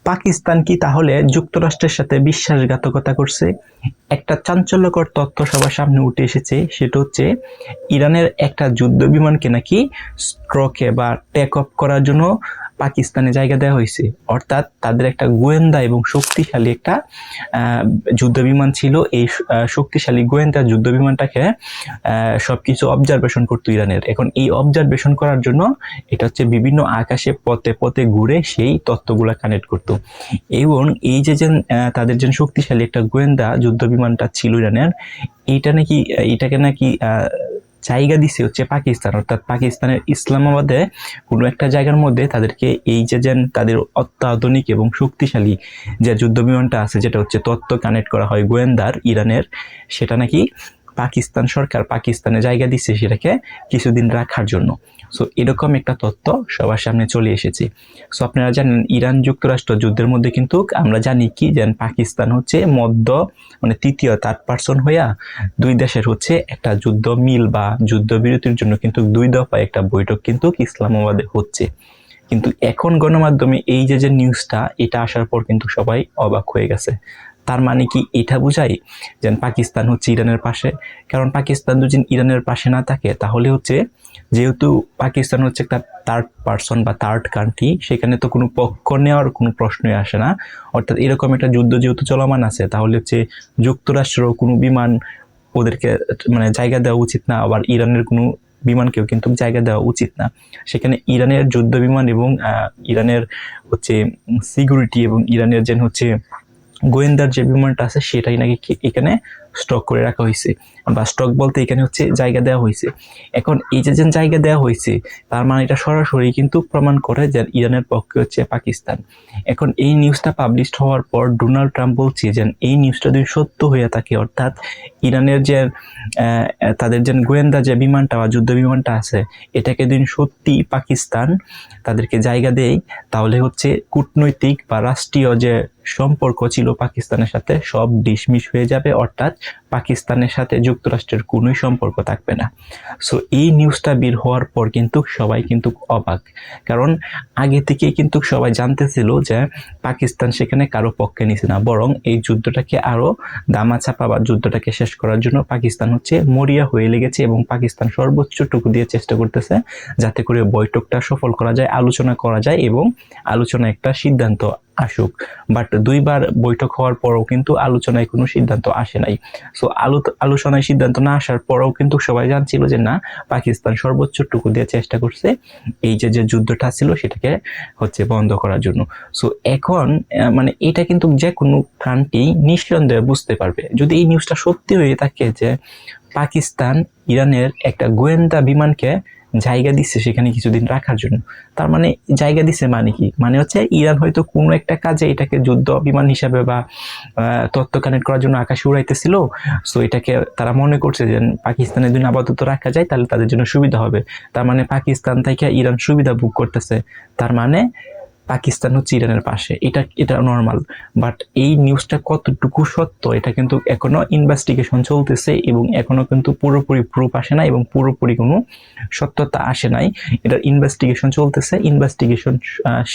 পাকিস্তান কি তাহলে যুক্তরাষ্ট্রের সাথে বিশ্বাসঘাতকতা করছে? একটা চাঞ্চল্যকর তথ্য সবার সামনে উঠে এসেছে, সেটা হচ্ছে ইরানের একটা যুদ্ধ বিমানকে নাকি স্ট্রোকে বা টেক অফ করার জন্য পাকিস্তানে জায়গা দেওয়া হয়েছে। অর্থাৎ তাদের একটা গোয়েন্দা এবং শক্তিশালী একটা যুদ্ধ বিমান ছিল। এই শক্তিশালী গোয়েন্দা যুদ্ধ বিমানটাকে সবকিছু অবজারভেশন করতো ইরানের। এখন এই অবজারভেশন করার জন্য এটা হচ্ছে বিভিন্ন আকাশে পথে পথে ঘুরে সেই তথ্যগুলা কানেক্ট করতো। এবং এই যে তাদের যে শক্তিশালী একটা গোয়েন্দা যুদ্ধ বিমানটা ছিল ইরানের, এটাকে নাকি জায়গা দিছে হচ্ছে পাকিস্তান। অর্থাৎ পাকিস্তানের ইসলামাবাদে কোনো একটা জায়গার মধ্যে তাদেরকে এই যে তাদের অত্যাধুনিক এবং শক্তিশালী যে যুদ্ধ বিমানটা আছে, যেটা হচ্ছে তথ্য কানেক্ট করা হয় গোয়েন্দার ইরানের, সেটা নাকি পাকিস্তান সরকার পাকিস্তানে জায়গা দিচ্ছে সেটাকে কিছুদিন রাখার জন্য। সো এরকম একটা তথ্য সবার সামনে চলে এসেছে। সো আপনারা জানেন ইরান যুক্তরাষ্ট্র যুদ্ধের মধ্যে কিন্তু আমরা জানি কি যে পাকিস্তান হচ্ছে মানে তৃতীয় থার্ড পার্সন হইয়া দুই দেশের হচ্ছে একটা যুদ্ধ মিল বা যুদ্ধ বিরতির জন্য কিন্তু 2 দফায় একটা বৈঠক কিন্তু ইসলামাবাদে হচ্ছে। কিন্তু এখন গণমাধ্যমে এই যে নিউজটা এটা আসার পর কিন্তু সবাই অবাক হয়ে গেছে। তার মানে কি এটা বোঝায় যে পাকিস্তান হচ্ছে ইরানের পাশে? কারণ পাকিস্তান যদি ইরানের পাশে না থাকে তাহলে হচ্ছে, যেহেতু পাকিস্তান হচ্ছে একটা থার্ড পার্সন বা থার্ড কান্ট্রি, সেখানে তো কোনো পক্ষ নেওয়ার কোনো প্রশ্নই আসে না। অর্থাৎ এরকম একটা যুদ্ধ যেহেতু চলমান আছে, তাহলে হচ্ছে যুক্তরাষ্ট্রের কোনো বিমান ওদেরকে মানে জায়গা দেওয়া উচিত না, আবার ইরানের কোনো বিমানকেও কিন্তু জায়গা দেওয়া উচিত না। সেখানে ইরানের যুদ্ধ বিমান এবং ইরানের হচ্ছে সিকিউরিটি এবং ইরানের যে হচ্ছে গোয়েন্দার যে বিমানটা আছে সেটাই নাকি এখানে স্টক করে রাখা হয়েছে, বা স্টক বলতে এখানে হচ্ছে জায়গা দেওয়া হয়েছে। এখন এই যে জায়গা দেওয়া হয়েছে, তার মানে এটা সরাসরি কিন্তু প্রমাণ করে যে ইরানের পক্ষে হচ্ছে পাকিস্তান। এখন এই নিউজটা পাবলিশ হওয়ার পর ডোনাল্ড ট্রাম্প বলছে যে এই নিউজটা যদি সত্য হয়ে থাকে, অর্থাৎ ইরানের যে তাদের যে গোয়েন্দা যে বিমানটা বা যুদ্ধ বিমানটা আছে, এটাকে যদি সত্যি পাকিস্তান তাদেরকে জায়গা দেয়, তাহলে হচ্ছে কূটনৈতিক বা রাষ্ট্রীয় যে সম্পর্ক ছিল পাকিস্তানের সাথে সব ডিসমিস হয়ে যাবে। অর্থাৎ পাকিস্তানের সাথে যুক্তরাষ্ট্রের কোনো সম্পর্ক থাকবে না। সো এই নিউজটা বের হওয়ার পর কিন্তু সবাই কিন্তু অবাক, কারণ আগে থেকে কিন্তু সবাই জানতেছিল যে পাকিস্তান সেখানে কারো পক্ষে নিছে না, বরং এই যুদ্ধটাকে আরো দামাচাপা বা যুদ্ধটাকে শেষ করার জন্য পাকিস্তান হচ্ছে মরিয়া হয়ে লেগেছে এবং পাকিস্তান সর্বোচ্চটুকু দিয়ে চেষ্টা করতেছে যাতে করে বৈঠকটা সফল করা যায়, আলোচনা করা যায় এবং আলোচনা একটা সিদ্ধান্ত আসুক। বাট 2 বার বৈঠক হওয়ার পরও কিন্তু আলোচনায় কোনো সিদ্ধান্ত আসে নাই। সো আলোচনায় সিদ্ধান্ত না আসার পরেও কিন্তু সবাই জানছিল যে না, পাকিস্তান সর্বোচ্চটুকু দিয়ে চেষ্টা করছে এই যে যুদ্ধটা ছিল সেটাকে হচ্ছে বন্ধ করার জন্য। সো এখন মানে এটা কিন্তু যে কোনো কান্ট্রি নিঃসন্দেহে বুঝতে পারবে যদি এই নিউজটা সত্যি হয়ে থাকে যে পাকিস্তান ইরানের একটা গোয়েন্দা বিমানকে জায়গা দিচ্ছে সেখানে কিছুদিন রাখার জন্য। তার মানে জায়গা দিচ্ছে মানে কি? মানে হচ্ছে ইরান হয়তো কোনো একটা কাজে এটাকে যুদ্ধ বিমান হিসাবে বা তথ্য কানেক্ট করার জন্য আকাশে উড়াইতেছিল। সো এটাকে তারা মনে করছে যে পাকিস্তানের জন্য আপাতত রাখা যায়, তাহলে তাদের জন্য সুবিধা হবে। তার মানে পাকিস্তান থেকে ইরান সুবিধা ভোগ করতেছে, তার মানে পাকিস্তান হচ্ছে ইরানের পাশে। এটা নর্মাল। বাট এই নিউজটা কতটুকু সত্য এটা কিন্তু এখনো ইনভেস্টিগেশন চলতেছে এবং এখনো কিন্তু পুরোপুরি প্রুফ আসে নাই এবং পুরোপুরি কোনো সত্যতা আসে নাই। এটার ইনভেস্টিগেশন চলতেছে। ইনভেস্টিগেশন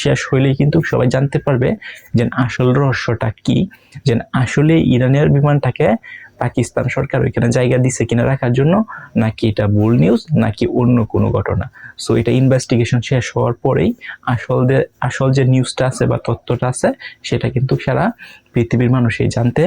শেষ হইলেই কিন্তু সবাই জানতে পারবে যে আসল রহস্যটা কি, যে আসলে ইরানের বিমানটাকে পাকিস্তান সরকার ওইখানে জায়গা দিছে কিনা রাখার জন্য, নাকি এটা ভুল নিউজ, নাকি অন্য কোনো ঘটনা। সো এটা ইনভেস্টিগেশন শেষ হওয়ার পরেই আসল যে নিউজটা আছে বা তথ্যটা আছে সেটা কিন্তু সারা পৃথিবীর মানুষই জানতে